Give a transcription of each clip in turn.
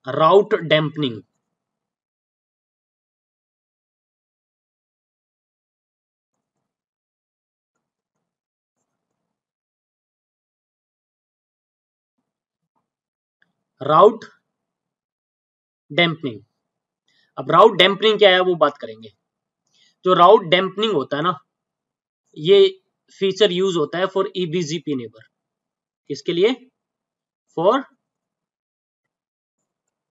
राउट dampening. राउट dampening. अब राउट dampening क्या है वो बात करेंगे। जो राउट डैम्पनिंग होता है ना, ये फीचर यूज होता है फॉर ईबीजीपी नेबर। किसके लिए? For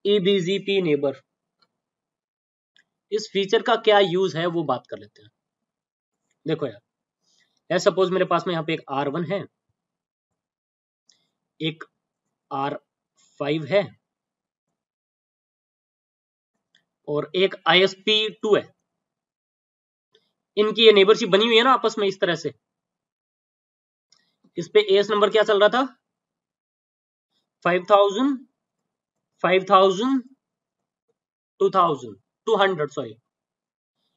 EBGP neighbor. इस फीचर का क्या यूज है वो बात कर लेते हैं। देखो यार, सपोज मेरे पास में यहाँ पे एक R1 है, एक R5 है और एक ISP2 है। इनकी ये नेबरशिप बनी हुई है ना आपस में इस तरह से। इस पे एएस नंबर क्या चल रहा था? 5000, 5000, 2000, 200 सॉरी।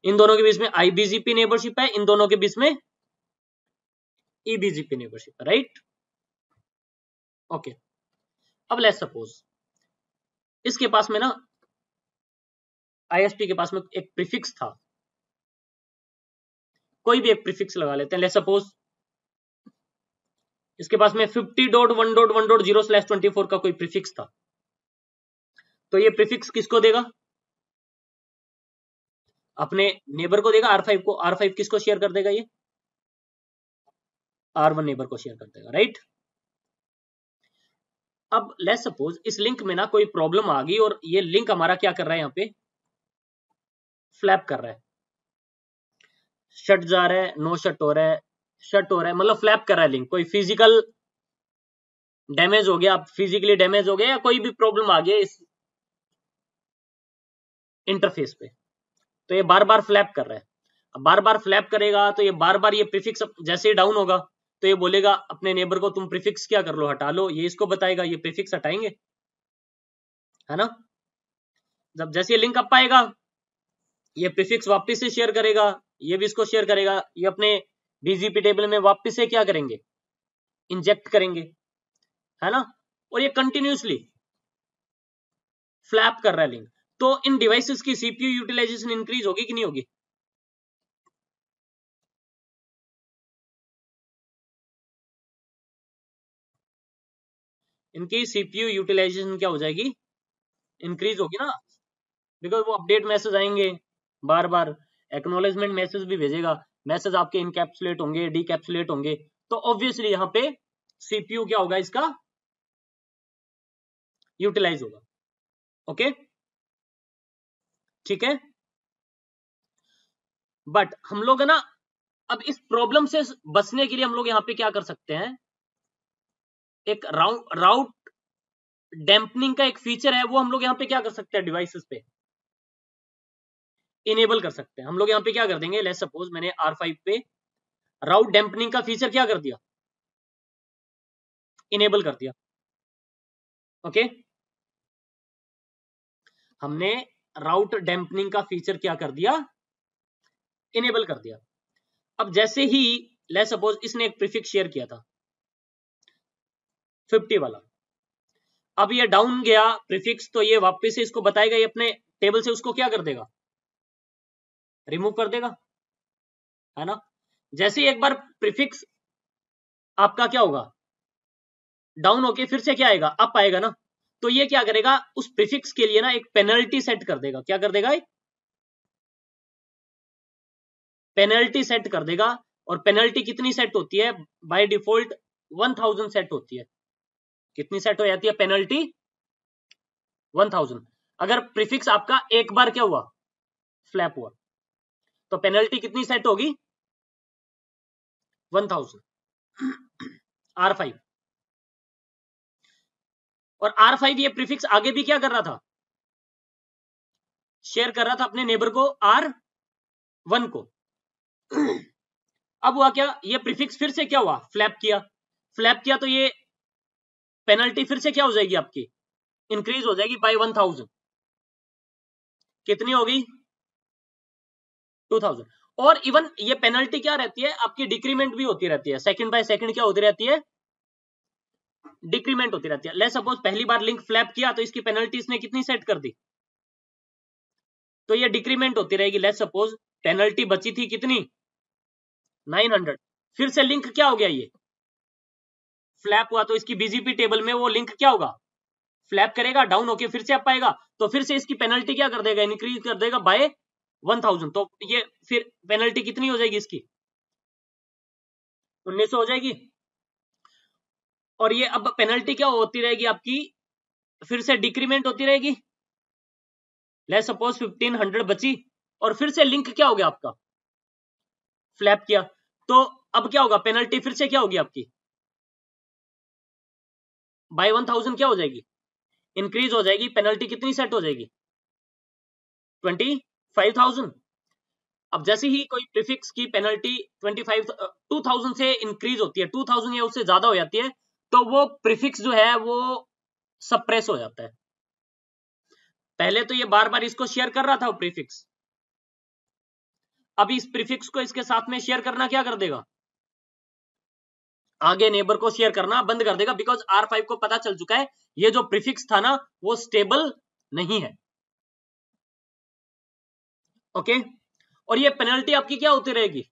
इन दोनों के बीच में IBGP नेबरशिप है, इन दोनों के बीच में EBGP नेबरशिप है, राइट? ओके। अब लेट्स सपोज इसके पास में ना, ISP के पास में एक प्रीफिक्स था। कोई भी एक प्रीफिक्स लगा लेते हैं। लेट्स सपोज इसके पास में 50.1.1.0/24 का कोई प्रीफिक्स था। तो ये प्रीफिक्स किसको देगा? अपने नेबर को देगा, R5 को। R5 किसको शेयर कर देगा? ये R1 नेबर को शेयर कर देगा, राइट? अब लेट्स सपोज इस लिंक में ना कोई प्रॉब्लम आ गई और ये लिंक हमारा क्या कर रहा है, यहाँ पे फ्लैप कर रहा है, शट जा रहा है, नो शट हो रहा है, शट हो रहा है, मतलब फ्लैप कर रहा है लिंक। कोई फिजिकल डैमेज हो गया, आप फिजिकली डैमेज हो गया, या कोई भी प्रॉब्लम आ गया इस इंटरफेस पे, तो ये बार बार फ्लैप कर रहा है। अब बार बार फ्लैप करेगा तो ये बार बार ये प्रीफिक्स जैसे ही डाउन होगा तो ये बोलेगा अपने नेबर को तुम प्रीफिक्स क्या कर लो, हटा लो। ये इसको बताएगा, ये प्रीफिक्स हटाएंगे, है ना? जब जैसे ये लिंक अप आएगा, ये प्रीफिक्स वापस से शेयर करेगा, ये भी इसको शेयर करेगा, ये अपने बीजीपी टेबल में वापस से क्या करेंगे, इंजेक्ट करेंगे, है ना? और ये कंटिन्यूसली फ्लैप कर रहा है लिंक। तो इन डिवाइसेस की सीपीयू यूटिलाइजेशन इंक्रीज होगी कि नहीं होगी? इनकी सीपीयू यूटिलाइजेशन क्या हो जाएगी? इंक्रीज होगी ना, बिकॉज वो अपडेट मैसेज आएंगे बार बार, एक्नॉलेजमेंट मैसेज भी भेजेगा, मैसेज आपके इनकैप्सुलेट होंगे, डीकैप्सुलेट होंगे, तो ऑब्वियसली यहाँ पे सीपीयू क्या होगा, इसका यूटिलाइज होगा। ओके, ठीक है। बट हम लोग है ना, अब इस प्रॉब्लम से बचने के लिए हम लोग यहाँ पे क्या कर सकते हैं, एक राउट डैम्पनिंग का एक फीचर है, वो हम लोग यहाँ पे क्या कर सकते हैं, डिवाइसेस पे इनेबल कर सकते हैं। हम लोग यहाँ पे क्या कर देंगे, लेट्स सपोज मैंने R5 पे राउट डैम्पनिंग का फीचर क्या कर दिया, इनेबल कर दिया। ओके, हमने राउट डैम्पनिंग का फीचर क्या कर दिया, इनेबल कर दिया। अब जैसे ही लेट्स सपोज इसने एक प्रीफिक्स शेयर किया था 50 वाला, अब ये डाउन गया प्रीफिक्स, तो ये वापस से इसको बताएगा, ये अपने टेबल से उसको क्या कर देगा, रिमूव कर देगा, है ना? जैसे ही एक बार प्रीफिक्स आपका क्या होगा, डाउन होके फिर से क्या आएगा, अप आएगा ना, तो ये क्या करेगा, उस प्रीफिक्स के लिए ना एक पेनल्टी सेट कर देगा। क्या कर देगा? पेनल्टी सेट कर देगा। और पेनल्टी कितनी सेट होती है? बाय डिफॉल्ट 1000 सेट होती है। कितनी सेट हो जाती है पेनल्टी? 1000। अगर प्रीफिक्स आपका एक बार क्या हुआ, फ्लैप हुआ, तो पेनल्टी कितनी सेट होगी? 1000। R5 और R5 ये प्रीफिक्स आगे भी क्या कर रहा था, शेयर कर रहा था अपने नेबर को, R1 को। अब हुआ क्या, ये प्रीफिक्स फिर से क्या हुआ, फ्लैप किया। फ्लैप किया तो ये पेनल्टी फिर से क्या हो जाएगी आपकी, इंक्रीज हो जाएगी बाय 1000। कितनी होगी? 2000। और इवन ये पेनल्टी क्या रहती है आपकी, डिक्रीमेंट भी होती रहती है, सेकंड बाय सेकंड क्या होती रहती है, डिक्रीमेंट होती रहती है। लेट्स सपोज पहली बार लिंक फ्लैप किया तो इसकी पेनल्टी इसने कितनी सेट कर दी, तो ये डिक्रीमेंट होती रहेगी। लेट्स सपोज पेनल्टी बची थी कितनी 900, फिर से लिंक क्या हो गया, ये फ्लैप हुआ तो इसकी बीजीपी टेबल में वो लिंक क्या होगा, फ्लैप करेगा, डाउन होके फिर से अप आएगा, तो फिर से इसकी पेनल्टी क्या कर देगा, इंक्रीज कर देगा बाय 1000। तो ये फिर पेनल्टी कितनी हो जाएगी इसकी 1900 हो जाएगी। और ये अब पेनल्टी क्या होती रहेगी आपकी, फिर से डिक्रीमेंट होती रहेगी। लेट्स सपोज 1500 बची और फिर से लिंक क्या हो गया आपका, फ्लैप किया, तो अब क्या होगा, पेनल्टी फिर से क्या होगी आपकी बाय 1000 क्या हो जाएगी, इंक्रीज हो जाएगी। पेनल्टी कितनी सेट हो जाएगी 25,000। अब जैसे ही कोई प्रीफिक्स की पेनल्टी 2000 से इंक्रीज होती है, 2000 या उससे ज्यादा हो जाती है, तो वो प्रीफिक्स जो है वो सप्रेस हो जाता है। पहले तो ये बार बार इसको शेयर कर रहा था वो प्रीफिक्स, अब इस प्रीफिक्स को इसके साथ में शेयर करना क्या कर देगा, आगे नेबर को शेयर करना बंद कर देगा, बिकॉज R5 को पता चल चुका है ये जो प्रीफिक्स था ना वो स्टेबल नहीं है। ओके, और ये पेनल्टी आपकी क्या होती रहेगी,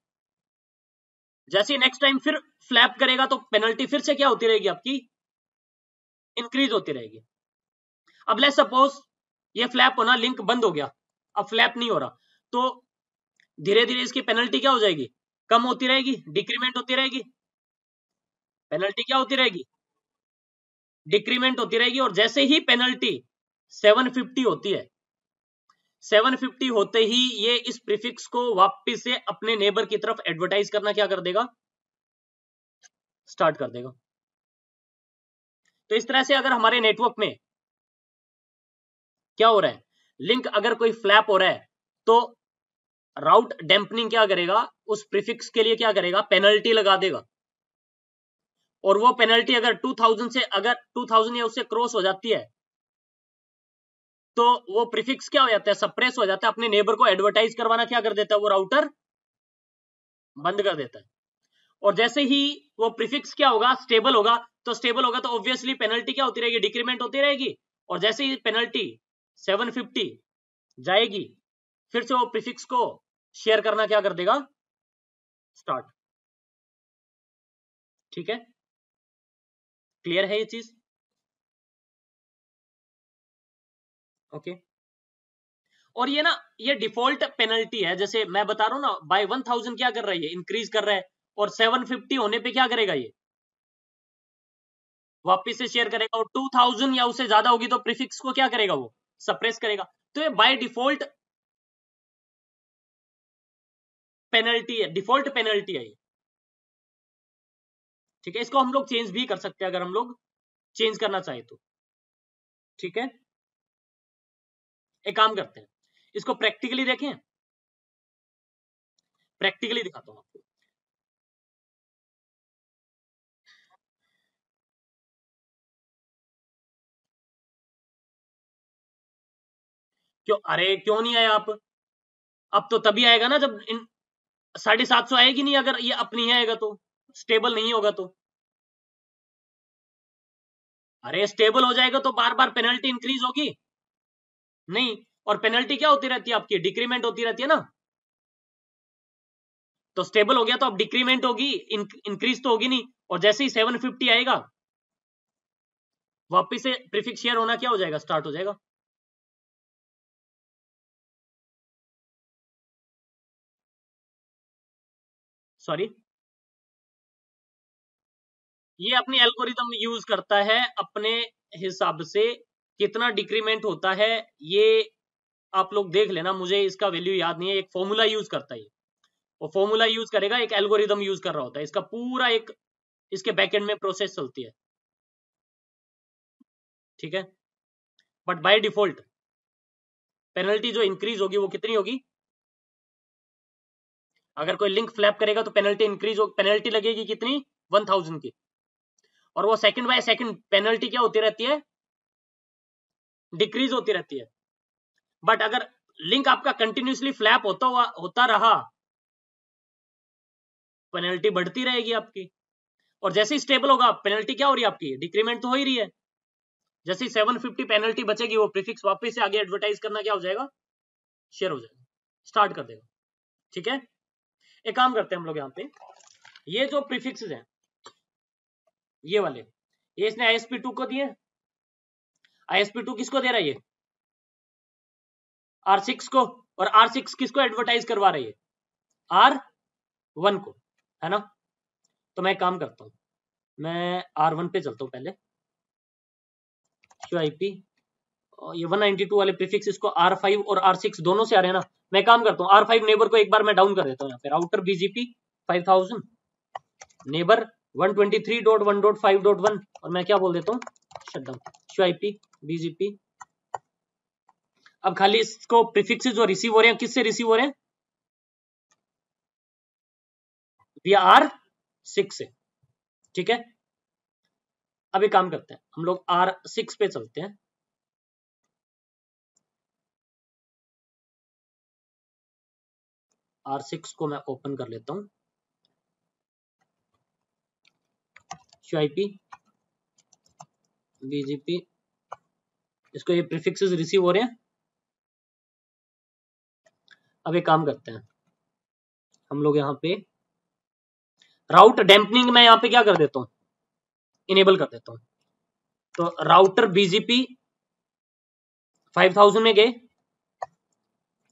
जैसे नेक्स्ट टाइम फिर फ्लैप करेगा तो पेनल्टी फिर से क्या होती रहेगी आपकी, इंक्रीज होती रहेगी। अब लेट्स सपोज ये फ्लैप होना, लिंक बंद हो गया, अब फ्लैप नहीं हो रहा, तो धीरे धीरे इसकी पेनल्टी क्या हो जाएगी, कम होती रहेगी, डिक्रीमेंट होती रहेगी। पेनल्टी क्या होती रहेगी, डिक्रीमेंट होती रहेगी। और जैसे ही पेनल्टी 750 होती है, 750 होते ही ये इस प्रीफिक्स को वापस से अपने नेबर की तरफ एडवर्टाइज करना क्या कर देगा, स्टार्ट कर देगा। तो इस तरह से अगर हमारे नेटवर्क में क्या हो रहा है, लिंक अगर कोई फ्लैप हो रहा है तो राउट डैम्पनिंग क्या करेगा, उस प्रीफिक्स के लिए क्या करेगा, पेनल्टी लगा देगा। और वो पेनल्टी अगर 2000 से, अगर 2000 या उससे क्रॉस हो जाती है तो वो प्रीफिक्स क्या हो जाता है, सप्रेस हो जाता है, अपने नेबर को एडवर्टाइज करवाना क्या कर देता है, वो राउटर बंद कर देता है। और जैसे ही वो प्रीफिक्स क्या होगा, स्टेबल होगा, तो स्टेबल होगा तो ऑब्वियसली पेनल्टी क्या होती रहेगी, डिक्रीमेंट होती रहेगी। और जैसे ही पेनल्टी 750 जाएगी, फिर से वो प्रीफिक्स को शेयर करना क्या कर देगा, स्टार्ट। ठीक है, क्लियर है ये चीज, ओके। और ये ना, ये डिफॉल्ट पेनल्टी है, जैसे मैं बता रहा हूं ना, बाय 1000 क्या कर रहा है, ये इंक्रीज कर रहा है, और 750 होने पे क्या करेगा, ये वापिस से शेयर करेगा। और 2000 या उससे ज्यादा होगी तो प्रीफिक्स को क्या करेगा, वो सप्रेस करेगा। तो ये बाय डिफॉल्ट पेनल्टी है, डिफॉल्ट पेनल्टी है ये। ठीक है, इसको हम लोग चेंज भी कर सकते हैं अगर हम लोग चेंज करना चाहे तो। ठीक है, एक काम करते हैं, इसको प्रैक्टिकली देखें, प्रैक्टिकली दिखाता हूं आपको। क्यों, अरे क्यों नहीं आया आप, अब तो तभी आएगा ना जब 750 आएगी नहीं, अगर ये अपनी आएगा तो, स्टेबल नहीं होगा तो। अरे स्टेबल हो जाएगा तो बार बार पेनल्टी इंक्रीज होगी नहीं, और पेनल्टी क्या होती रहती है आपकी, डिक्रीमेंट होती रहती है ना। तो स्टेबल हो गया तो अब डिक्रीमेंट होगी, इंक्रीज तो होगी नहीं। और जैसे ही 750 आएगा वापिस से प्रीफिक्स शेयर होना क्या हो जाएगा, स्टार्ट हो जाएगा। सॉरी, ये अपनी एल्गोरिदम यूज करता है अपने हिसाब से, कितना डिक्रीमेंट होता है ये आप लोग देख लेना, मुझे इसका वैल्यू याद नहीं है। एक फॉर्मूला यूज करता है, वो फॉर्मूला यूज करेगा, एक एल्गोरिदम यूज कर रहा होता है, इसका पूरा एक इसके बैकएंड में प्रोसेस चलती है। ठीक है, बट बाय डिफॉल्ट पेनल्टी जो इंक्रीज होगी वो कितनी होगी, अगर कोई लिंक फ्लैप करेगा तो पेनल्टी इंक्रीज हो, पेनल्टी लगेगी कितनी 1000 की। और वो सेकंड बाय सेकंड पेनल्टी क्या होती रहती है, डिक्रीज होती रहती है। बट अगर लिंक आपका कंटिन्यूसली फ्लैप होता रहा, पेनल्टी बढ़ती रहेगी आपकी। और जैसे ही स्टेबल होगा पेनल्टी क्या हो रही है आपकी, डिक्रीमेंट तो हो ही रही है। जैसे 750 पेनल्टी बचेगी वो प्रीफिक्स वापस से आगे एडवर्टाइज करना क्या हो जाएगा, शेयर हो जाएगा, स्टार्ट कर देगा। ठीक है, एक काम करते हैं हम लोग यहाँ पे, ये जो प्रीफिक्सेस हैं ये वाले, ये इसने ISP2 को दिए, ISP2 किसको दे रहा है, ये R6 को, और R6 किसको एडवर्टाइज करवा रही है, R1 को, है ना। तो मैं एक काम करता हूं, मैं R1 पे चलता हूं पहले, IP ये 192 वाले प्रीफिक्स इसको R5 और R6 दोनों से आ रहे हैं ना। मैं काम करता हूँ R5 नेबर को एक बार मैं डाउन कर देता हूँ यहाँ पे, राउटर BGP 5000 नेबर 123.1.5.1 और मैं क्या बोल देता हूँ, शटडाउन IP BGP। अब खाली इसको प्रीफिक्सेस जो रिसीव हो रहे हैं किससे रिसीव हो रहे हैं, via R6 से। ठीक है, अब एक काम करते हैं हम लोग R6 पे चलते हैं, R6 को मैं ओपन कर लेता हूं, IP BGP, इसको ये प्रीफिक्सेस रिसीव हो रहे हैं। अब एक काम करते हैं हम लोग यहाँ पे राउट डैम्पनिंग में यहाँ पे क्या कर देता हूँ, इनेबल कर देता हूँ। तो राउटर BGP 5000 में गए,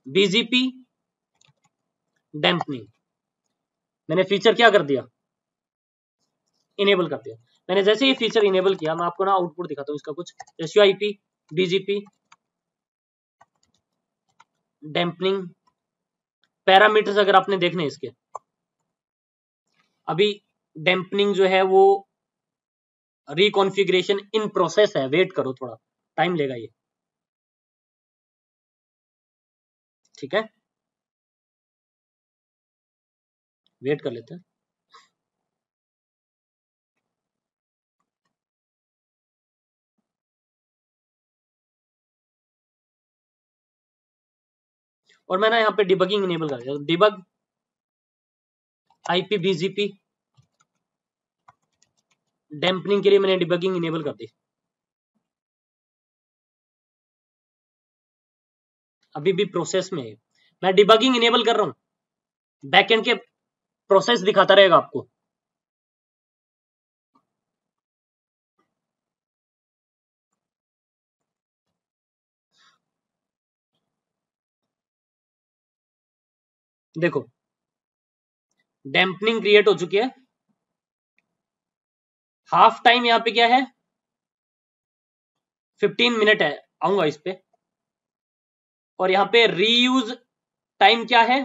BGP डैम्पनिंग मैंने फीचर क्या कर दिया, इनेबल कर दिया। मैंने जैसे ये फीचर इनेबल किया, मैं आपको ना आउटपुट दिखाता हूँ इसका कुछ, IP BGP डैम्पनिंग पैरामीटर्स अगर आपने देखने इसके, अभी डैम्पनिंग जो है वो रिकॉन्फ़िगरेशन इन प्रोसेस है, वेट करो थोड़ा टाइम लेगा ये। ठीक है, वेट कर लेते हैं। और मैं ना यहाँ पे डिबगिंग इनेबल कर दिया, डिबग IP BGP डैम्पनिंग के लिए मैंने डिबगिंग इनेबल कर दी। अभी भी प्रोसेस में है, मैं डिबगिंग इनेबल कर रहा हूँ, बैकएंड के प्रोसेस दिखाता रहेगा आपको। देखो डैम्पनिंग क्रिएट हो चुकी है, हाफ टाइम यहाँ पे क्या है 15 मिनट है, आऊंगा इस पे। और यहाँ पे रीयूज टाइम क्या है,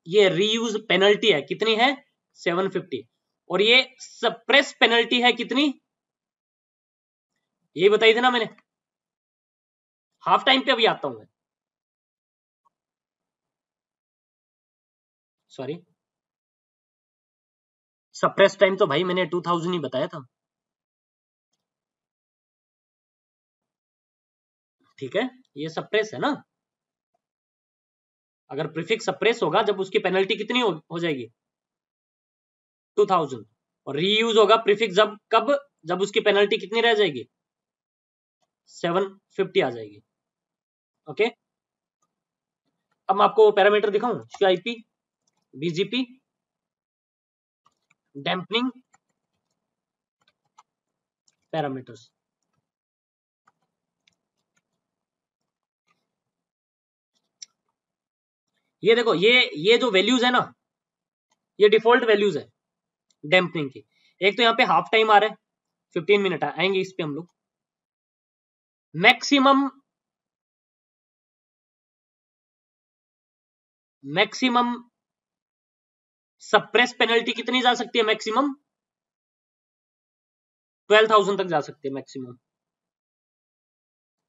ये रीयूज पेनल्टी है कितनी है 750, और ये सप्रेस पेनल्टी है कितनी, ये बताई थी ना मैंने। हाफ टाइम पे अभी आता हूं मैं, सॉरी सप्रेस टाइम तो भाई मैंने 2000 ही बताया था। ठीक है, ये सप्रेस है ना, अगर प्रीफिक्स सप्रेस होगा जब उसकी पेनल्टी कितनी हो जाएगी 2000, और रीयूज होगा प्रीफिक्स जब कब, जब उसकी पेनल्टी कितनी रह जाएगी 750 आ जाएगी। ओके, अब मैं आपको पैरामीटर दिखाऊं, IP BGP डैम्पनिंग पैरामीटर्स, ये देखो ये जो वैल्यूज है ना, ये डिफॉल्ट वैल्यूज है डैम्पनिंग की। एक तो यहाँ पे हाफ टाइम आ रहा है 15 मिनट आएंगे इस पे हम लोग। मैक्सिमम सप्रेस पेनल्टी कितनी जा सकती है, मैक्सिमम 12,000 तक जा सकती है मैक्सिमम।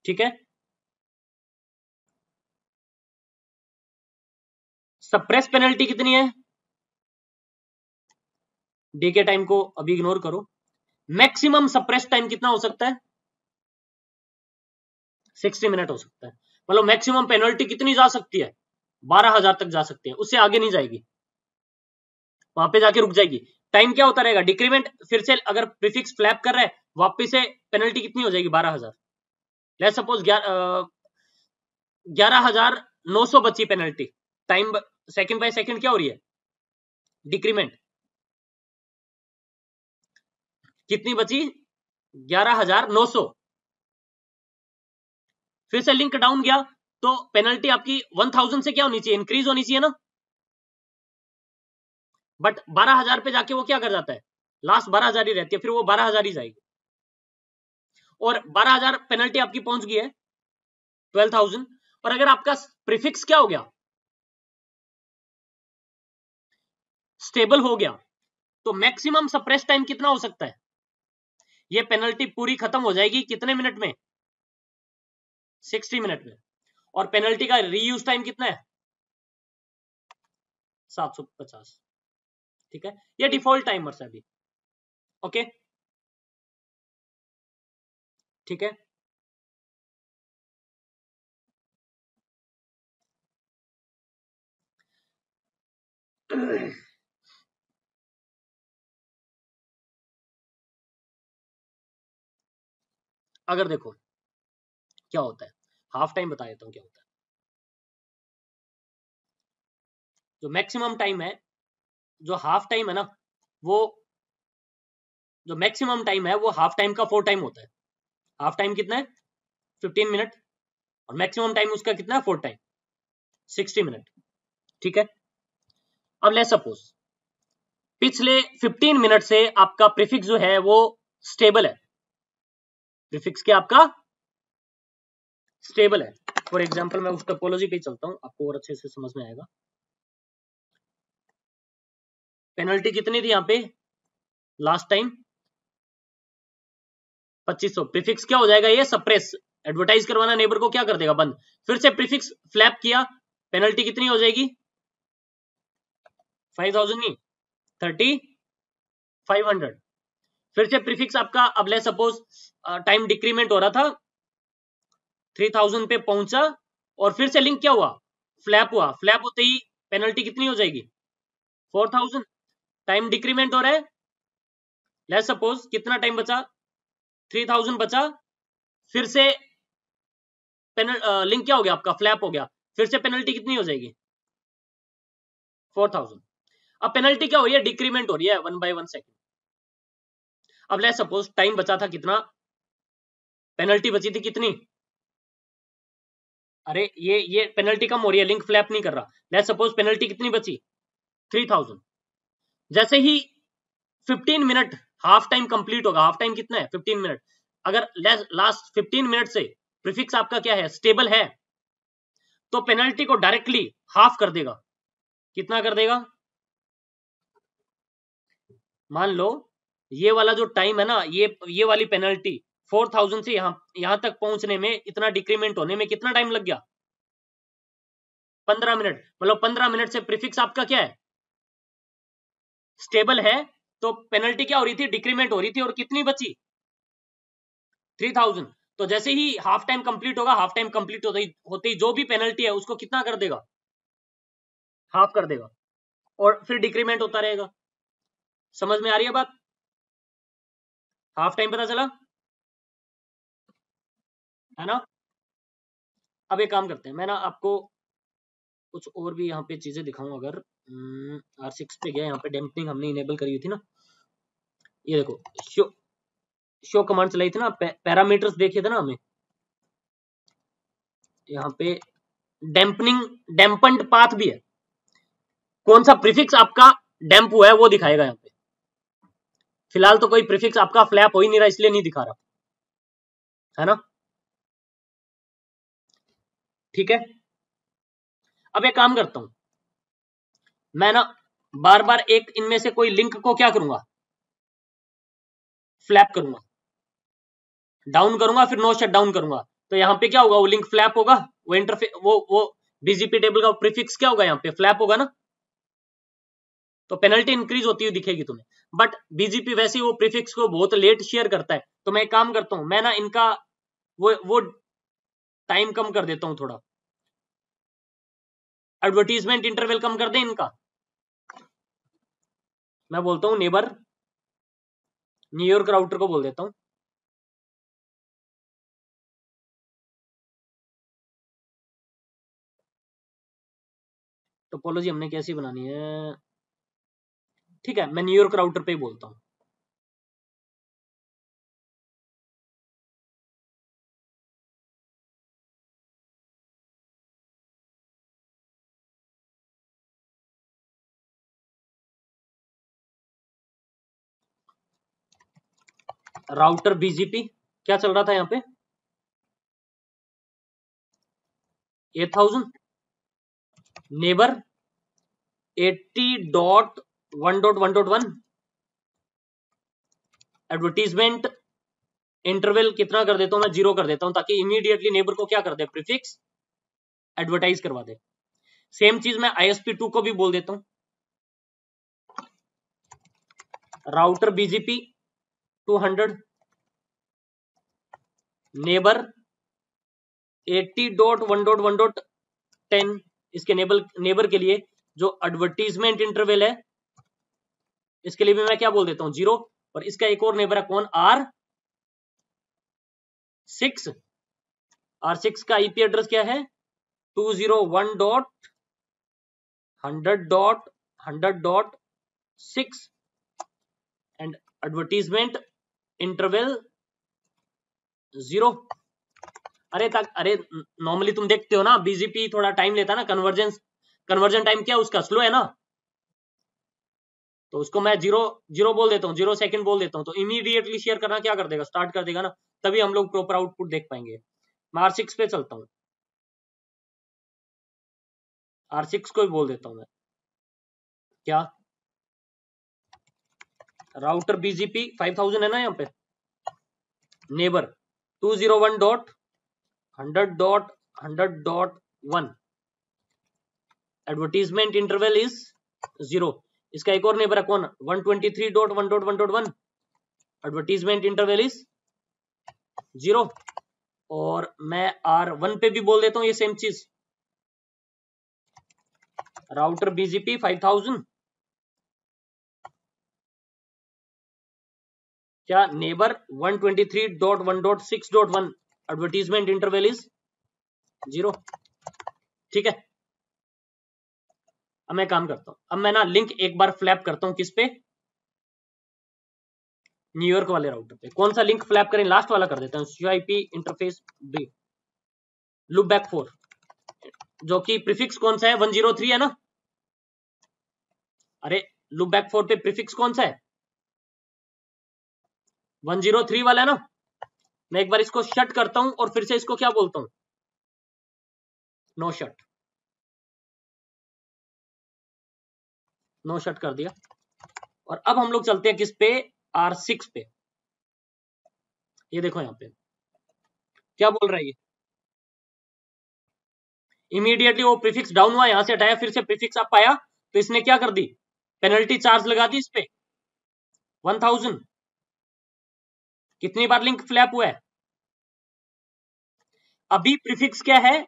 ठीक है, सप्रेस पेनल्टी कितनी है, डे के टाइम को अभी इग्नोर करो, मैक्सिमम सप्रेस टाइम कितना हो सकता है 60 मिनट हो सकता है। मतलब मैक्सिमम पेनल्टी कितनी जा सकती है 12,000 तक जा सकती है, उससे आगे नहीं जाएगी। वहां पे जाके रुक जाएगी। टाइम क्या होता रहेगा, डिक्रीमेंट। फिर से अगर प्रीफिक्स फ्लैप कर रहा है, वापस से पेनल्टी कितनी हो जाएगी, 12,000। लेट्स सपोज 11,900 बची penalty. Time second by second क्या हो रही है, डिक्रीमेंट। कितनी बची, 11,900। फिर से लिंक डाउन गया तो पेनल्टी आपकी 1,000 से क्या होनी चाहिए, इंक्रीज होनी चाहिए ना। बट 12,000 पे जाके वो क्या कर जाता है, लास्ट 12,000 ही रहती है, फिर वो 12,000 ही जाएगी। और 12,000 पेनल्टी आपकी पहुंच गई है 12,000। और अगर आपका प्रीफिक्स क्या हो गया, स्टेबल हो गया, तो मैक्सिमम सप्रेस टाइम कितना हो सकता है, ये पेनल्टी पूरी खत्म हो जाएगी कितने मिनट में, 60 मिनट में। और पेनल्टी का रीयूज टाइम कितना है, 750। ठीक है, ये डिफॉल्ट टाइमर है अभी। ओके, ठीक है। अगर देखो क्या होता है, हाफ टाइम बता देता हूं क्या होता है। जो मैक्सिमम टाइम है, जो हाफ टाइम है ना, वो जो मैक्सिमम टाइम है वो हाफ टाइम का 4 टाइम होता है। हाफ टाइम कितना है, 15 मिनट, और मैक्सिमम टाइम उसका कितना है, 4 टाइम, 60 मिनट। ठीक है। अब ले सपोज पिछले 15 मिनट से आपका प्रीफिक्स जो है वो स्टेबल है, प्रीफिक्स क्या आपका स्टेबल है। फॉर एग्जांपल मैं उस टोपोलॉजी पे चलता हूं, आपको और अच्छे से समझ में आएगा। पेनल्टी कितनी थी यहां पे लास्ट टाइम, 2500। प्रीफिक्स क्या हो जाएगा, ये सप्रेस, एडवर्टाइज करवाना नेबर को क्या कर देगा, बंद। फिर से प्रीफिक्स फ्लैप किया, पेनल्टी कितनी हो जाएगी, 5,000 नहीं, 3,500। फिर से प्रीफिक्स आपका, अब ले सपोज टाइम डिक्रीमेंट हो रहा था, 3,000 पे पहुंचा, और फिर से लिंक क्या हुआ, फ्लैप हुआ। फ्लैप होते ही पेनल्टी कितनी हो जाएगी, 4,000। टाइम डिक्रीमेंट हो रहा है, ले सपोज कितना टाइम बचा, 3,000 बचा। फिर से लिंक क्या हो गया आपका, फ्लैप हो गया। फिर से पेनल्टी कितनी हो जाएगी, 4,000। अब पेनल्टी क्या हो रही है, डिक्रीमेंट हो रही है 1/1 सेकेंड। अब ले सपोज टाइम बचा था कितना, पेनल्टी बची थी कितनी, अरे ये पेनल्टी कम हो रही है, लिंक फ्लैप नहीं कर रहा। लेट सपोज पेनल्टी कितनी बची, 3,000। जैसे ही 15 मिनट हाफ टाइम कंप्लीट होगा, हाफ टाइम कितना है, 15 मिनट। अगर लास्ट 15 मिनट से प्रीफिक्स आपका क्या है, स्टेबल है, तो पेनल्टी को डायरेक्टली हाफ कर देगा। कितना कर देगा, मान लो ये वाला जो टाइम है ना, ये वाली पेनल्टी 4,000 से यहां तक पहुंचने में, इतना डिक्रीमेंट होने में कितना टाइम लग गया, 15 मिनट। मतलब 15 मिनट से प्रीफिक्स आपका क्या है, स्टेबल है। तो पेनल्टी क्या हो रही थी, डिक्रीमेंट हो रही थी, और कितनी बची, 3,000। तो जैसे ही हाफ टाइम कंप्लीट होगा, हाफ टाइम कंप्लीट होते ही जो भी पेनल्टी है उसको कितना कर देगा, हाफ कर देगा, और फिर डिक्रीमेंट होता रहेगा। समझ में आ रही है बात, हाफ टाइम पता चला है ना। अब एक काम करते हैं, मैं ना आपको कुछ और भी यहाँ पे चीजें दिखाऊं। अगर R6 पे गया, यहाँ पे डैम्पनिंग हमने इनेबल करी हुई थी ना, ये देखो शो कमांड चलाई थी ना, पैरामीटर्स देखे थे ना हमें, यहाँ पे डैम्पनिंग, डैम्पन्ड पाथ भी है। कौन सा प्रीफिक्स आपका डैम्प हुआ है वो दिखाएगा यहाँ पे। फिलहाल तो कोई प्रीफिक्स आपका फ्लैप हो ही नहीं रहा, इसलिए नहीं दिखा रहा, है ना। ठीक है। अब एक काम करता हूं, मैं ना बार बार एक इनमें से कोई लिंक को क्या करूंगा, फ्लैप करूंगा, डाउन करूंगा, फिर नो शट डाउन करूंगा। तो यहाँ पे क्या होगा, वो लिंक फ्लैप होगा, वो इंटरफेस, वो बीजीपी टेबल का प्रीफिक्स क्या होगा, यहाँ पे फ्लैप होगा ना, तो पेनल्टी इंक्रीज होती हुई दिखेगी तुम्हें। बट बीजीपी वैसे ही वो प्रीफिक्स को बहुत लेट शेयर करता है। तो मैं एक काम करता हूं, मैं ना इनका वो टाइम कम कर देता हूं थोड़ा, एडवर्टीजमेंट इंटरवल कम कर दे इनका, मैं बोलता हूँ नेबर, न्यूयॉर्क राउटर को बोल देता हूँ। टोपोलॉजी हमने कैसी बनानी है, ठीक है, मैं न्यूयॉर्क राउटर पे ही बोलता हूँ। राउटर बीजीपी क्या चल रहा था यहाँ पे, 8000, नेबर 80.1.1.1, एडवर्टीजमेंट इंटरवल कितना कर देता हूं मैं, 0 कर देता हूं, ताकि इमीडिएटली नेबर को क्या कर दे, प्रीफिक्स एडवर्टाइज करवा दे। सेम चीज मैं ISP2 को भी बोल देता हूं, राउटर BGP 200, नेबर 80.1.1.10, इसके नेबर के लिए जो एडवर्टीजमेंट इंटरवल है इसके लिए भी मैं क्या बोल देता हूं, 0। और इसका एक और नेबर है कौन, R6, R6 का IP एड्रेस क्या है, 201.100.100.6 एंड एडवर्टीजमेंट इंटरवल 0। अरे नॉर्मली तुम देखते हो ना, BGP थोड़ा टाइम लेता है ना, कन्वर्जन टाइम क्या उसका स्लो है ना, तो उसको मैं 0 बोल देता हूँ, 0 सेकंड बोल देता हूँ, तो इमीडिएटली शेयर करना क्या कर देगा, स्टार्ट कर देगा ना, तभी हम लोग प्रॉपर आउटपुट देख पाएंगे। मैं R6 पे चलता हूँ, R6 को ही बोल देता हूँ मैं, क्या, राउटर BGP 5000 है ना यहाँ पे, नेबर 201.100.100.1, एडवर्टीजमेंट इंटरवल इज 0। इसका एक और नेबर है कौन, 123.1.1.1, एडवर्टीजमेंट इंटरवल इज 0। और मैं R1 पे भी बोल देता हूँ ये सेम चीज, राउटर BGP 5000, क्या, नेबर 123.1.6.1, एडवर्टीजमेंट इंटरवल इज 0। ठीक है, अब मैं काम करता हूं, अब मैं ना लिंक एक बार फ्लैप करता हूं, किस पे, न्यूयॉर्क वाले राउटर पे। कौन सा लिंक फ्लैप करें, लास्ट वाला कर देता हूं, CIP इंटरफेस B लूपबैक 4, जो कि प्रीफिक्स कौन सा है, 103 है ना, अरे लूपबैक 4 पे प्रीफिक्स कौन सा है, 103 वाला है ना। मैं एक बार इसको शट करता हूं और फिर से इसको क्या बोलता हूं, नो शट, नो शट कर दिया। और अब हम लोग चलते हैं किस पे, R6 पे। ये देखो यहाँ पे क्या बोल रहा है ये, इमीडिएटली वो प्रीफिक्स डाउन हुआ, यहां से हटाया, फिर से प्रीफिक्स अप आया, तो इसने क्या कर दी, पेनल्टी चार्ज लगा दी इस पे 1000। कितनी बार लिंक फ्लैप हुआ है, अभी प्रीफिक्स क्या है,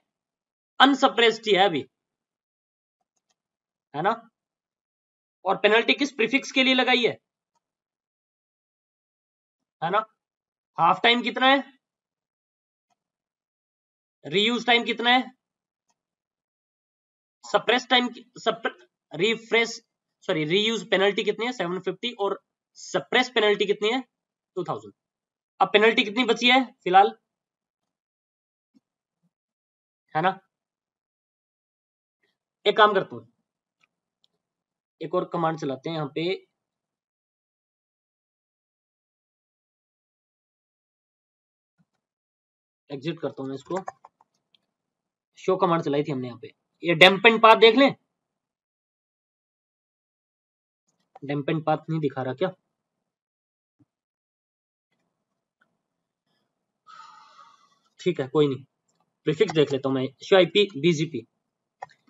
अनसप्रेस्ड ही है अभी, है ना। और पेनल्टी किस प्रीफिक्स के लिए लगाई है ना। हाफ टाइम कितना है, रीयूज टाइम कितना है, suppress time, refresh sorry reuse penalty कितनी है 750, और सप्रेस पेनल्टी कितनी है 2000। अब पेनल्टी कितनी बची है फिलहाल, है ना। एक काम करता हूं, एक और कमांड चलाते हैं यहाँ पे, एग्जिट करता हूं मैं इसको, शो कमांड चलाई थी हमने यहाँ पे, ये डैम्पेन पाथ देख लें, डैम्पेन पाथ नहीं दिखा रहा क्या, ठीक है कोई नहीं, प्रीफिक्स देख लेता हूं मैं, शो आईपी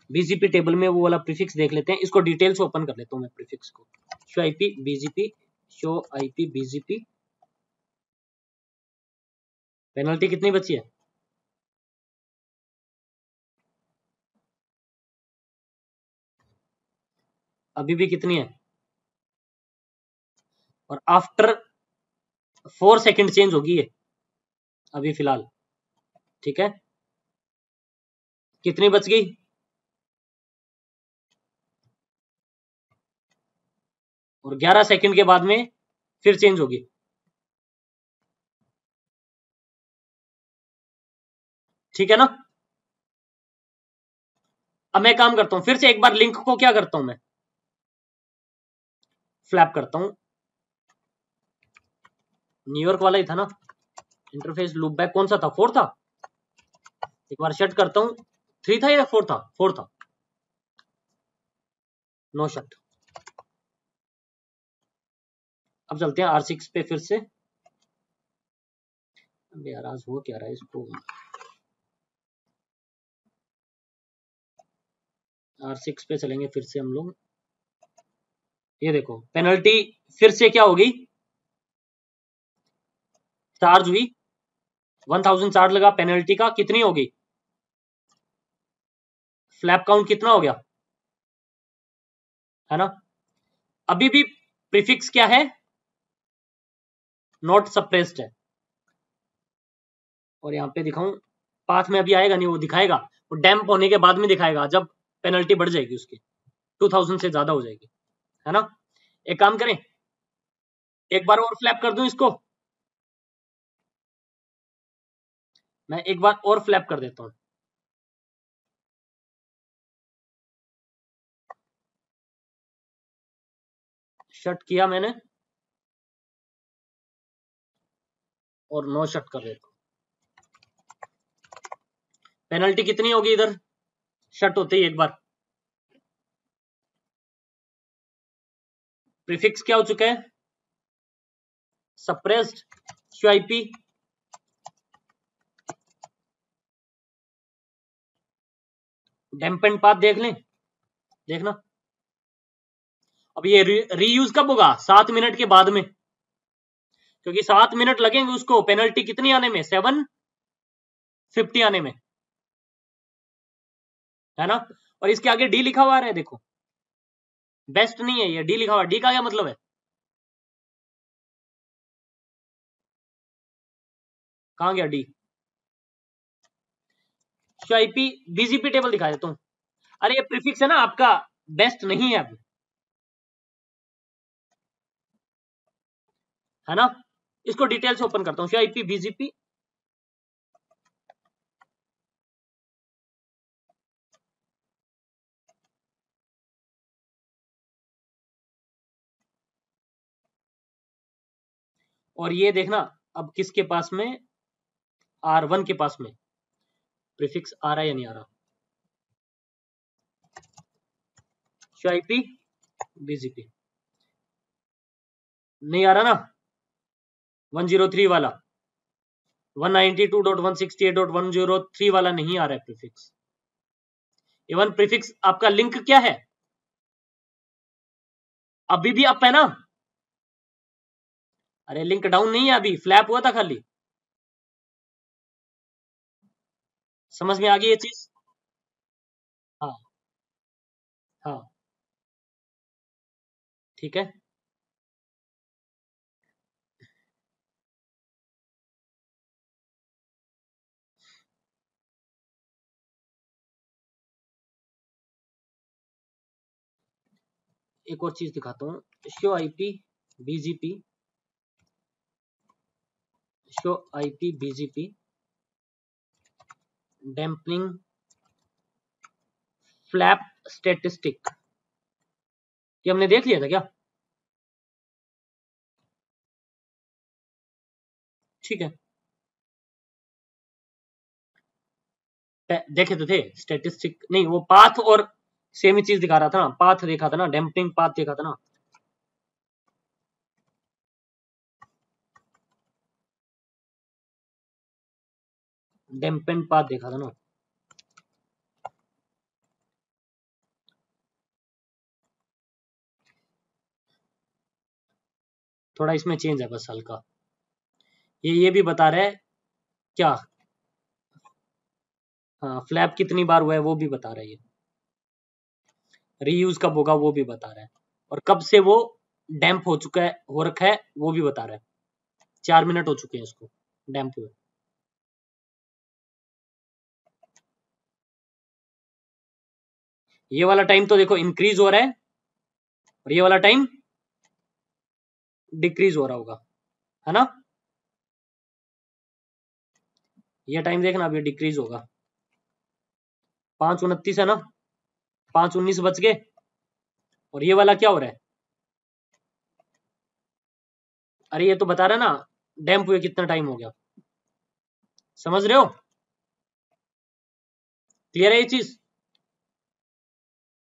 बीजीपी टेबल में वो वाला प्रीफिक्स देख लेते हैं, इसको डिटेल से ओपन कर लेता हूं मैं प्रीफिक्स को, शो आईपी बीजीपी, पेनल्टी कितनी बची है, अभी भी कितनी है, और आफ्टर 4 सेकंड चेंज होगी ये अभी फिलहाल, ठीक है। कितनी बच गई? और 11 सेकंड के बाद में फिर चेंज होगी, ठीक है ना। अब मैं काम करता हूं, फिर से एक बार लिंक को क्या करता हूं मैं, फ्लैप करता हूं। न्यूयॉर्क वाला ही था ना इंटरफेस। लूप बैक कौन सा था? 4 था। एक बार शट करता हूं, 3 था या 4 था? 4 था। No shot. अब चलते हैं R6 पे फिर से। अब यार आज हो क्या रहा है इसको, R6 पे चलेंगे फिर से हम लोग। ये देखो पेनल्टी फिर से क्या होगी, चार्ज हुई, 1000 चार्ज लगा पेनल्टी का, कितनी होगी? फ्लैप काउंट कितना हो गया, है ना। अभी भी प्रीफिक्स क्या है, नॉट सप्रेस्ड है। और यहाँ पे दिखाऊं, पाथ में अभी आएगा नहीं, वो दिखाएगा, वो डैम्प होने के बाद में दिखाएगा जब पेनल्टी बढ़ जाएगी उसकी, 2000 से ज्यादा हो जाएगी, है ना। एक काम करें, एक बार और फ्लैप कर दूं इसको, मैं एक बार और फ्लैप कर देता हूं। शट किया मैंने और नो शट कर देता हूं। पेनल्टी कितनी होगी इधर शट होते ही एक बार? प्रीफिक्स क्या हो चुका है, सप्रेस्ड। QIP डैम्पेंड पाथ देख लें, देखना। अब ये रीयूज कब होगा, 7 मिनट के बाद में, क्योंकि 7 मिनट लगेंगे उसको पेनल्टी कितनी आने में, 750 आने में, है ना। और इसके आगे डी लिखा हुआ है, देखो बेस्ट नहीं है ये, डी लिखा हुआ। डी का क्या मतलब है, कहां गया डी? QIP BGP टेबल दिखा देता हूं। अरे ये प्रीफिक्स है ना आपका, बेस्ट नहीं है अब, है ना। इसको डिटेल से ओपन करता हूं, QIP BGP। और ये देखना अब किसके पास में, R1 के पास में प्रीफिक्स आ रहा है या नहीं आ रहा। QIP BGP नहीं आ रहा ना, 103 वाला, 192.168.103 वाला नहीं आ रहा है प्रीफिक्स। इवन प्रीफिक्स आपका लिंक क्या है, अभी भी अप है ना। अरे लिंक डाउन नहीं है, अभी फ्लैप हुआ था खाली। समझ में आ गई ये चीज? हाँ हाँ, ठीक है। एक और चीज दिखाता हूँ, show IP BGP, show IP BGP dampening flap statistic, ये हमने देख लिया था क्या? ठीक है, देखे तो थे स्टैटिस्टिक, नहीं वो पाथ और सेम ही चीज दिखा रहा था ना, पाथ देखा था ना, डैम्पनिंग पाथ देखा था ना। डैम्पेंड पाथ देखा था ना। थोड़ा इसमें चेंज है बस हल्का, ये भी बता रहा है क्या, हाँ फ्लैप कितनी बार हुआ है वो भी बता रहा है, ये रीयूज कब होगा वो भी बता रहा है, और कब से वो डैम्प हो चुका है, हो रखा है, वो भी बता रहा है। 4 मिनट हो चुके हैं इसको डैम्प हुए। ये वाला टाइम तो देखो इंक्रीज हो रहा है और ये वाला टाइम डिक्रीज हो रहा होगा, है ना। ये टाइम देखना अभी डिक्रीज होगा। 5:29 है ना, 5:19 बच गए। और ये वाला क्या हो रहा है, अरे ये तो बता रहा है ना डैम्प हुए कितना टाइम हो गया, समझ रहे हो। क्लियर है ये चीज,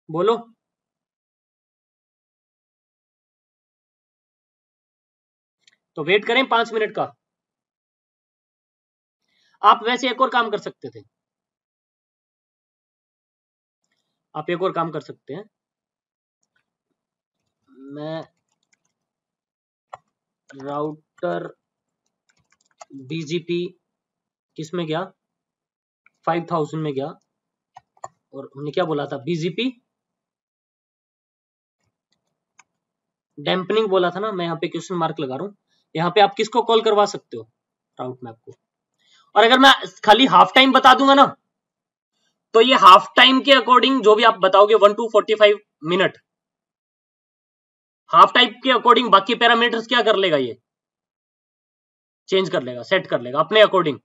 बोलो। तो वेट करें 5 मिनट का। आप वैसे एक और काम कर सकते थे, आप एक और काम कर सकते हैं। मैं राउटर बीजीपी किस में गया, 5000 में गया और हमने क्या बोला था, बीजीपी डैम्पनिंग बोला था ना। मैं यहाँ पे क्वेश्चन मार्क लगा रहा हूँ। यहाँ पे आप किसको कॉल करवा सकते हो, राउट मैप को। और अगर मैं खाली हाफ टाइम बता दूंगा ना, तो ये हाफ टाइम के अकॉर्डिंग जो भी आप बताओगे 1 to 45 मिनट, हाफ टाइम के अकॉर्डिंग बाकी पैरामीटर्स क्या कर लेगा, ये चेंज कर लेगा, सेट कर लेगा अपने अकॉर्डिंग।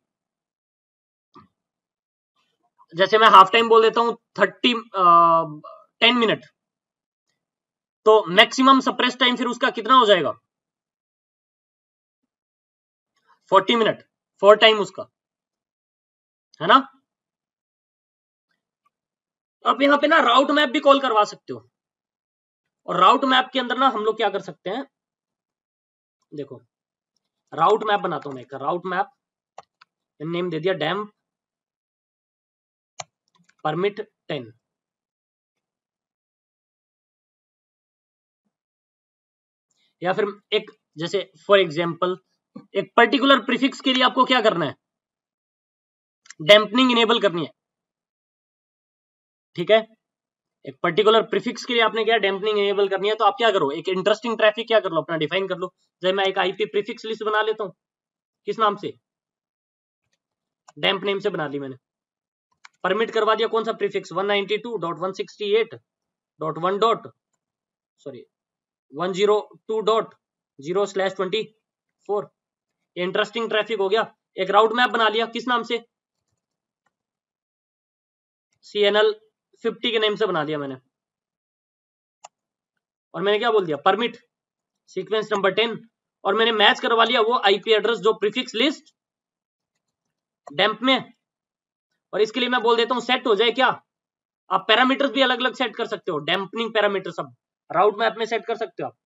जैसे मैं हाफ टाइम बोल देता हूं 10 मिनट, तो मैक्सिमम सप्रेस टाइम फिर उसका कितना हो जाएगा, 40 मिनट, 4 टाइम उसका, है ना। अब यहाँ पे ना राउट मैप भी कॉल करवा सकते हो। और राउट मैप के अंदर ना हम लोग क्या कर सकते हैं, देखो राउट मैप बनाता हूं मैं, राउट मैप नेम दे दिया डैम्प परमिट 10। या फिर एक, जैसे फॉर एग्जांपल एक पर्टिकुलर प्रीफिक्स के लिए आपको क्या करना है, डैम्पनिंग इनेबल करनी है, ठीक है। एक पर्टिकुलर प्रीफिक्स के लिए आपने क्या डैम्पनिंग इनेबल करनी है, तो आप क्या करो, एक इंटरेस्टिंग ट्रैफिक क्या कर लो, अपना डिफाइन कर लो। जैसे मैं एक आईपी प्रीफिक्स लिस्ट बना लेता हूं, किस नाम से, डैम्प नेम से बना ली मैंने। परमिट करवा दिया कौन सा प्रीफिक्स, 192.168.1 सॉरी 102.0/24। इंटरेस्टिंग ट्रैफिक हो गया। एक राउट मैप बना लिया किस नाम से, CNL 50 के नेम से बना दिया मैंने। और मैंने क्या बोल दिया, परमिट सीक्वेंस नंबर 10, और मैंने मैच करवा लिया वो आईपी एड्रेस जो प्रीफिक्स लिस्ट डैम्प में। और इसके लिए मैं बोल देता हूं सेट हो जाए क्या, आप पैरामीटर्स भी अलग अलग सेट कर सकते हो, डैम्पनिंग पैरामीटर सब राउट मैप में सेट कर सकते हो आप।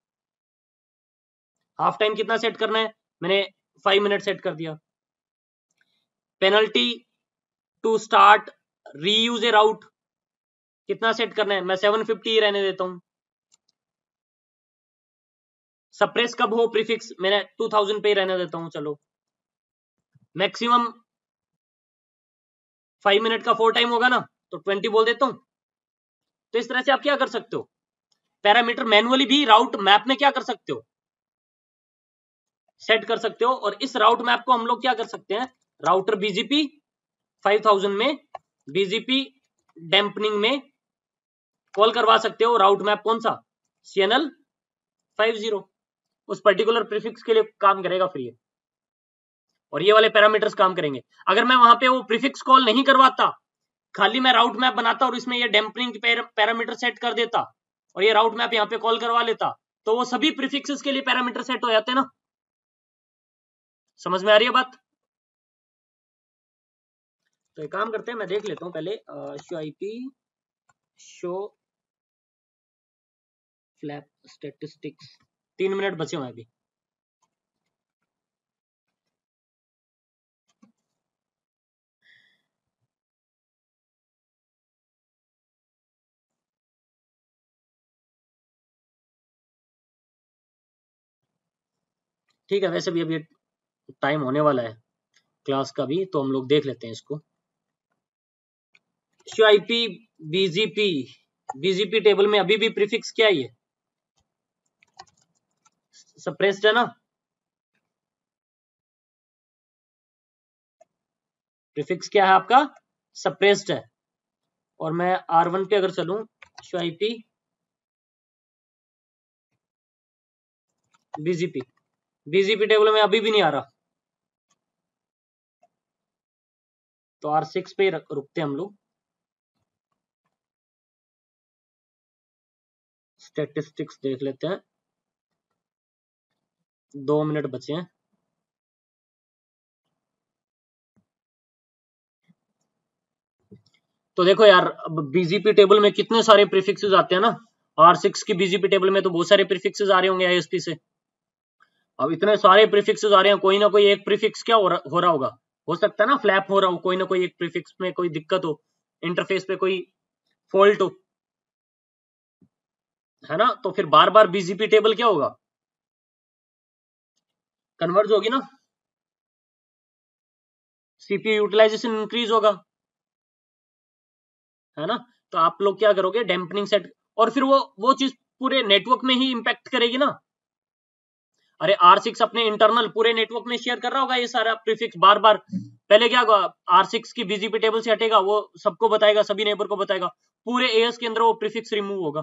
हाफ टाइम कितना सेट करना है, मैंने 5 मिनट सेट कर दिया। पेनल्टी टू स्टार्ट रीयूज ए राउट कितना सेट करना है, मैं 750 ही रहने देता हूं। सप्रेस कब हो प्रीफिक्स, मैंने 2000 पे ही रहने देता हूं। चलो मैक्सिमम 5 मिनट का 4 टाइम होगा ना, तो 20 बोल देता हूं। तो इस तरह से आप क्या कर सकते हो, पैरामीटर मैनुअली भी राउट मैप में क्या कर सकते हो, सेट कर सकते हो। और इस राउट मैप को हम लोग क्या कर सकते हैं, राउटर बीजीपी 5000 में बीजीपी डैम्पनिंग में कॉल करवा सकते हो। राउट मैप कौन सा, CNL 50, उस पर्टिकुलर प्रीफिक्स के लिए काम करेगा फ्री है। और ये वाले पैरामीटर्स काम करेंगे। अगर मैं वहां पे वो प्रीफिक्स कॉल नहीं करवाता, खाली मैं राउट मैप बनाता और इसमें ये डैम्पनिंग पैरामीटर सेट कर देता और ये राउट मैप यहाँ पे कॉल करवा लेता, तो वो सभी प्रीफिक्सेस के लिए पैरामीटर सेट हो जाते ना। समझ में आ रही है बात। तो एक काम करते हैं, मैं देख लेता हूँ पहले show IP show flap statistics. 3 minute बचे हुए अभी। ठीक है, वैसे भी अभी टाइम होने वाला है क्लास का भी, तो हम लोग देख लेते हैं इसको। शो आईपी बीजीपी टेबल में अभी भी प्रीफिक्स क्या है, सप्रेस्ड है ना, प्रीफिक्स क्या है आपका, सप्रेस्ड है। और मैं R1 पे अगर चलूं, IP बीजीपी टेबल में अभी भी नहीं आ रहा, तो R6 पे रुकते हैं हम लोग। स्टैटिस्टिक्स देख लेते हैं, 2 मिनट बचे हैं। तो देखो यार, अब बीजीपी टेबल में कितने सारे प्रीफिक्सेस आते हैं ना, R6 की बीजीपी टेबल में तो बहुत सारे प्रीफिक्सेस आ रहे होंगे ISP से। अब इतने सारे प्रीफिक्सेस आ रहे हैं, कोई ना कोई एक प्रीफिक्स क्या हो रहा होगा, हो सकता है ना फ्लैप हो रहा हो, कोई ना कोई एक प्रीफिक्स में कोई दिक्कत हो, इंटरफेस पे कोई फॉल्ट हो, है ना। तो फिर बार बार बीजीपी टेबल क्या होगा, कन्वर्ज होगी ना, सीपीयू यूटिलाइजेशन इंक्रीज होगा, है ना। तो आप लोग क्या करोगे, डैम्पनिंग सेट, और फिर वो चीज पूरे नेटवर्क में ही इंपैक्ट करेगी ना। अरे R6 अपने इंटरनल पूरे नेटवर्क में शेयर कर रहा होगा ये सारा प्रीफिक्स बार बार। पहले क्या होगा, R6 की बीजीपी टेबल से हटेगा, वो सबको बताएगा, सभी नेबर को बताएगा, पूरे एएस के अंदर वो प्रीफिक्स रिमूव होगा,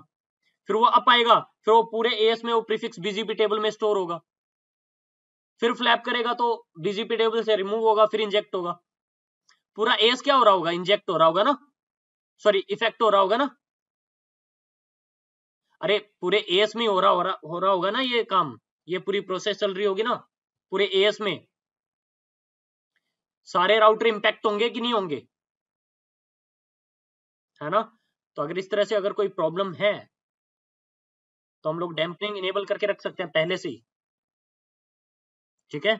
फिर वो अप आएगा, फिर वो पूरे एएस में वो प्रीफिक्स बीजीपी टेबल में स्टोर होगा, फिर फ्लैप करेगा तो बीजीपी टेबल से रिमूव होगा, फिर इंजेक्ट होगा। पूरा एएस क्या हो रहा होगा, इंजेक्ट हो रहा होगा ना, सॉरी इफेक्ट हो रहा होगा ना। अरे पूरे एएस में हो रहा होगा ना ये काम, ये पूरी प्रोसेस चल रही होगी ना पूरे एएस में, सारे राउटर इंपैक्ट होंगे कि नहीं होंगे, है ना। तो अगर इस तरह से अगर कोई प्रॉब्लम है तो हम लोग डैम्पनिंग इनेबल करके रख सकते हैं पहले से ही, ठीक है।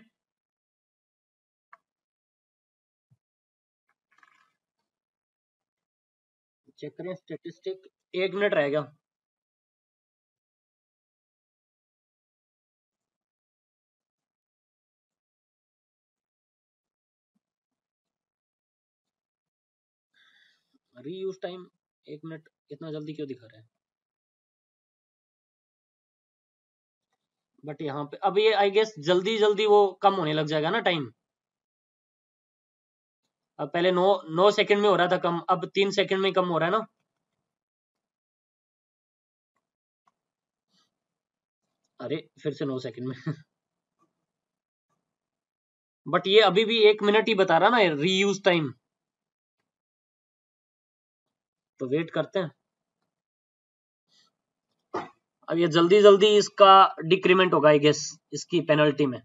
चेक करें स्टेटिस्टिक, 1 मिनट रहेगा। रीयूज टाइम 1 मिनट, इतना जल्दी क्यों दिखा रहा है। बट यहाँ पे अब ये आई गेस जल्दी जल्दी वो कम होने लग जाएगा ना टाइम। अब पहले 9 सेकंड में हो रहा था कम, अब 3 सेकंड में कम हो रहा है ना। अरे फिर से 9 सेकंड में बट ये अभी भी 1 मिनट ही बता रहा ना रीयूज टाइम, तो वेट करते हैं। अब ये जल्दी जल्दी इसका डिक्रीमेंट होगा आई गेस, इसकी पेनल्टी में।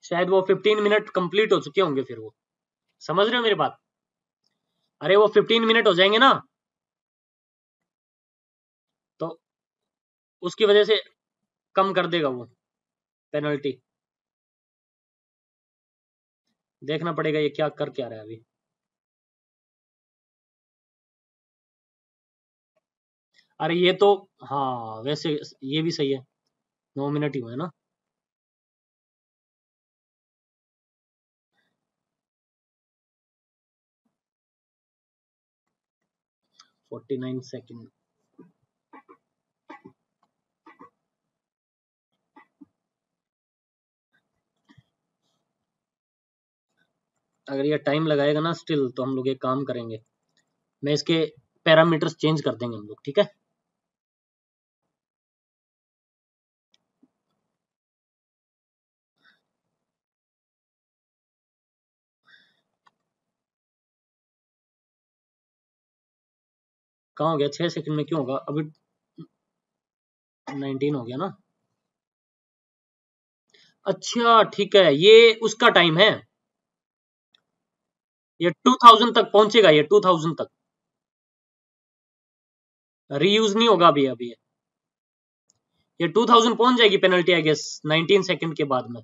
शायद वो 15 मिनट कंप्लीट हो चुके होंगे, फिर वो, समझ रहे हो मेरी बात। अरे वो 15 मिनट हो जाएंगे ना, तो उसकी वजह से कम कर देगा वो पेनल्टी। देखना पड़ेगा ये क्या कर क्या रहा है अभी। अरे ये तो, हाँ वैसे ये भी सही है, 9 मिनट ही हुए ना। 49 सेकेंड। अगर ये टाइम लगाएगा ना स्टिल, तो हम लोग एक काम करेंगे, मैं इसके पैरामीटर्स चेंज कर देंगे हम लोग, ठीक है। कहाँ हो गया, 6 सेकंड में क्यों होगा अभी, 19 हो गया ना। अच्छा ठीक है, ये उसका टाइम है, ये 2000 तक पहुंचेगा, ये 2000 तक रीयूज नहीं होगा अभी अभी ये 2000 पहुंच जाएगी पेनल्टी आई गेस 19 सेकंड के बाद में।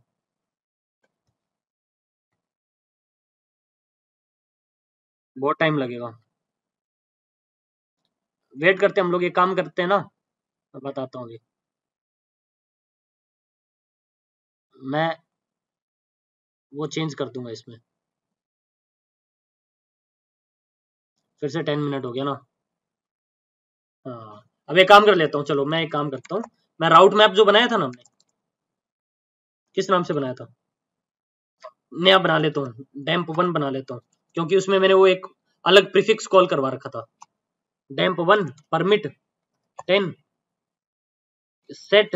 बहुत टाइम लगेगा। वेट करते हैं हम लोग, एक काम करते हैं ना, मैं बताता हूँ अभी। मैं वो चेंज कर दूंगा इसमें, फिर से 10 मिनट हो गया ना। हाँ, अब एक काम कर लेता हूँ, चलो मैं एक काम करता हूँ, मैं राउट मैप जो बनाया था ना हमने, किस नाम से बनाया था, नया बना लेता हूँ, डैम्प 1 बना लेता हूँ, क्योंकि उसमें मैंने वो एक अलग प्रीफिक्स कॉल करवा रखा था। डैम्प 1 permit 10 set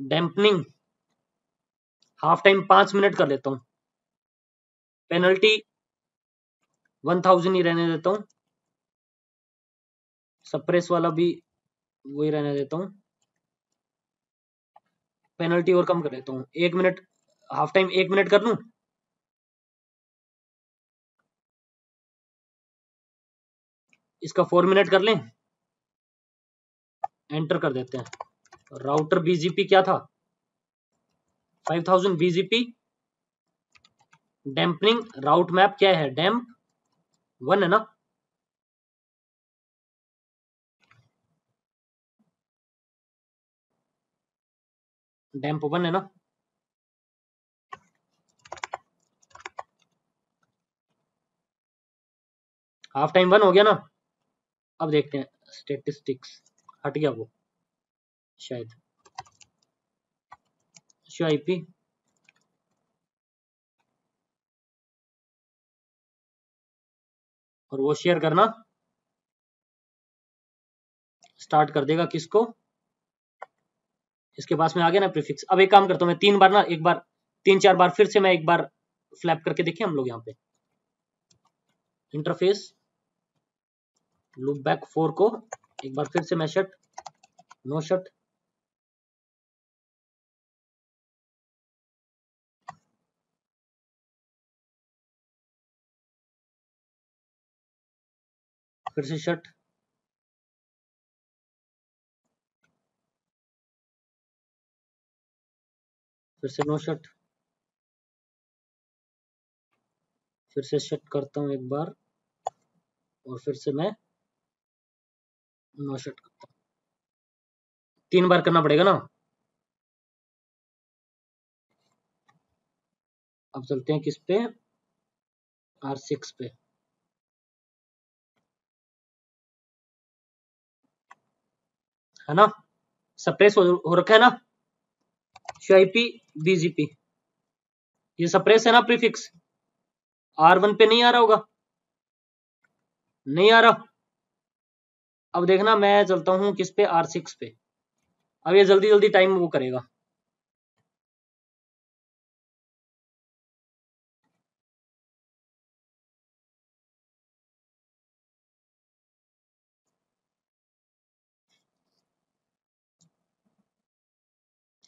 dampening half time 5 minute कर लेता हूँ, पेनल्टी 1000 ही रहने देता हूँ, सप्रेस वाला भी वही रहने देता हूँ, पेनल्टी और कम कर देता हूँ, 1 मिनट हाफ टाइम 1 मिनट कर लूँ, इसका 4 मिनट कर लें, एंटर कर देते हैं। राउटर बीजीपी क्या था, 5000 बीजीपी, डैम्पनिंग राउट मैप क्या है, डैम्प 1 है ना, डैम्प 1 है ना, हाफ टाइम 1 हो गया ना। अब देखते हैं स्टेटिस्टिक्स, हट गया वो शायद, शो आईपी, और वो शेयर करना स्टार्ट कर देगा, किसको, इसके पास में आ गया ना प्रीफिक्स। अब एक काम करता हूँ मैं 3 बार ना, एक बार 3-4 बार फिर से मैं एक बार फ्लैप करके देखें हम लोग यहाँ पे, इंटरफेस लूप बैक 4 को एक बार फिर से मैं शट नो शट, फिर से शट, फिर से नो शट, फिर से शट करता हूँ एक बार, और फिर से मैं नो शट करता हूँ, 3 बार करना पड़ेगा ना। अब चलते हैं किस पे, R6 पे, है ना, सप्रेस हो रखा है ना, शिप बीजीपी, ये सप्रेस है ना प्रीफिक्स, R1 पे नहीं आ रहा होगा, नहीं आ रहा। अब देखना मैं चलता हूँ किस पे, R6 पे, अब ये जल्दी जल्दी टाइम वो करेगा,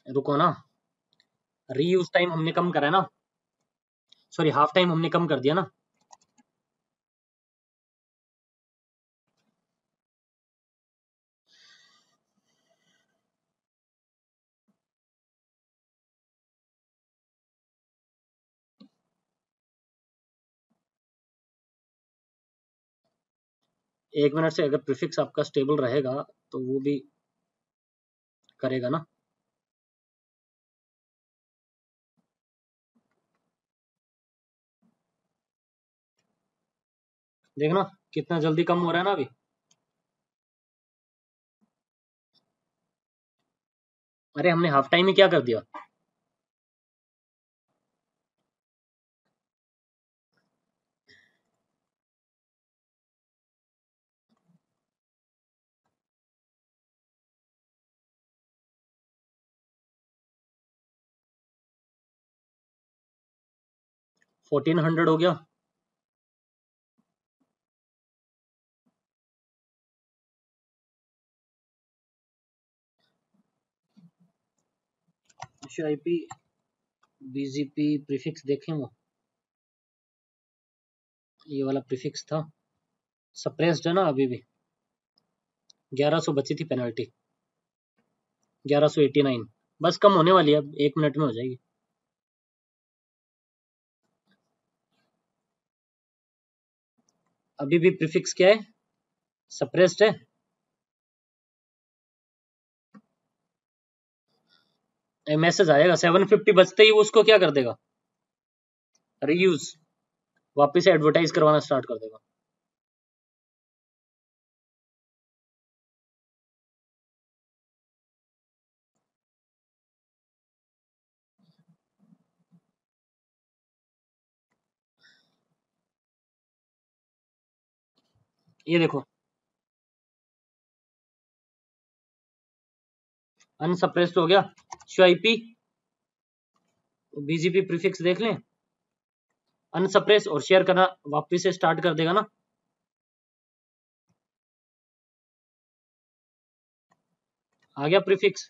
रुको ना, रीयूज टाइम हमने कम करा है ना, सॉरी हाफ टाइम हमने कम कर दिया ना, एक मिनट से अगर प्रीफिक्स आपका स्टेबल रहेगा तो वो भी करेगा ना। देखना कितना जल्दी कम हो रहा है ना अभी, अरे हमने हाफ टाइम ही क्या कर दिया, $1400 हो गया, आईपी बीजीपी प्रीफिक्स देखें, वो ये वाला प्रीफिक्स था, सप्रेस्ड है ना अभी भी, 1100 बची थी पेनल्टी, 1189, बस कम होने वाली है, अब 1 मिनट में हो जाएगी। अभी भी प्रीफिक्स क्या है, सप्रेस्ड है। मैसेज आएगा 750 बजते ही वो उसको क्या कर देगा, रीयूज, वापस से एडवर्टाइज करवाना स्टार्ट कर देगा। ये देखो अनसप्रेस्ड हो गया, शिप बीजीपी प्रीफिक्स देख लें, अनसप्रेस और शेयर करना वापस से स्टार्ट कर देगा ना। आ गया प्रीफिक्स।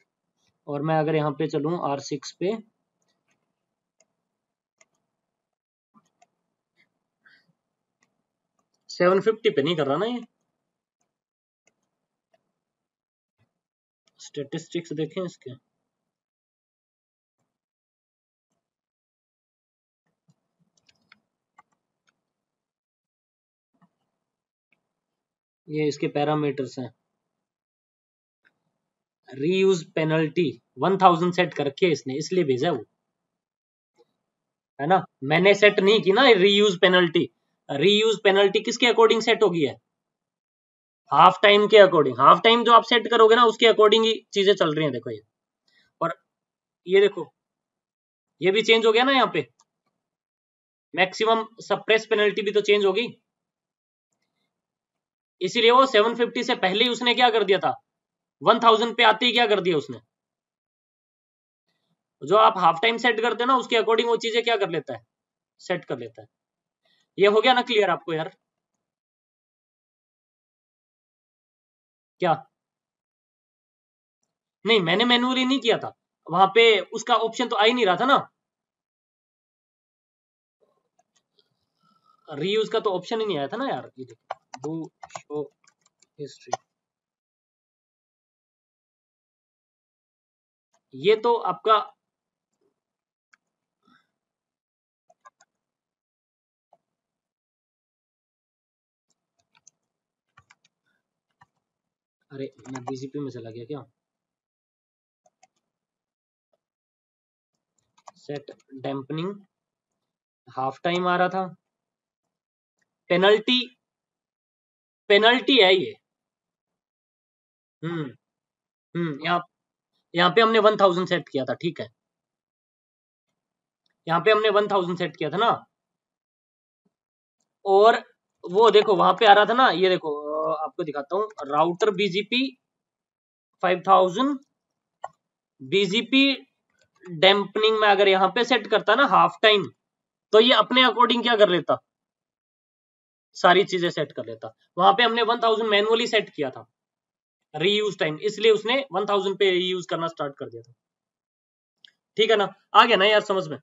और मैं अगर यहाँ पे चलूं R6 पे, $750 पे नहीं कर रहा ना ये, स्टेटिस्टिक्स देखें इसके, ये इसके पैरामीटर्स हैं। रीयूज पेनल्टी 1000 सेट कर रखी है इसने, इसलिए भेजा वो, है ना। मैंने सेट नहीं की ना रीयूज पेनल्टी। रीयूज पेनल्टी किसके अकॉर्डिंग सेट होगी है, हाफ टाइम के अकॉर्डिंग। हाफ टाइम जो आप सेट करोगे ना उसके अकॉर्डिंग ही चीजें चल रही हैं, देखो ये। और ये देखो ये भी चेंज हो गया ना, यहाँ पे मैक्सिमम सप्रेस पेनल्टी भी तो चेंज होगी, इसीलिए वो 750 से पहले ही उसने क्या कर दिया था, 1000 पे आते ही क्या कर दिया उसने, जो आप हाफ टाइम सेट करते हो ना उसके अकॉर्डिंग वो चीजें क्या कर लेता है, सेट कर लेता है। ये हो गया ना क्लियर आपको यार, क्या नहीं मैंने मैन्युअली नहीं किया था, वहां पे उसका ऑप्शन तो आ ही नहीं रहा था ना, रीयूज का तो ऑप्शन ही नहीं आया था ना यार। ये देखो डू शो हिस्ट्री, ये तो आपका अरे मैं बीजीपी में चला गया क्या, सेट डैम्पनिंग हाफ टाइम आ रहा था, पेनल्टी पेनल्टी है ये। यहाँ यहाँ पे हमने 1000 सेट किया था, ठीक है, यहाँ पे हमने 1000 सेट किया था ना, और वो देखो वहां पे आ रहा था ना, ये देखो आपको दिखाता हूँ, राउटर बीजीपी 5000 बीजीपी डैम्पनिंग में अगर यहाँ पे सेट करता ना हाफ टाइम, तो ये अपने अकॉर्डिंग क्या कर लेता, सारी चीजें सेट कर लेता। वहां पे हमने 1000 मैनुअली सेट किया था रीयूज टाइम, इसलिए उसने 1000 पे रीयूज करना स्टार्ट कर दिया था, ठीक है ना। आ गया ना यार समझ में।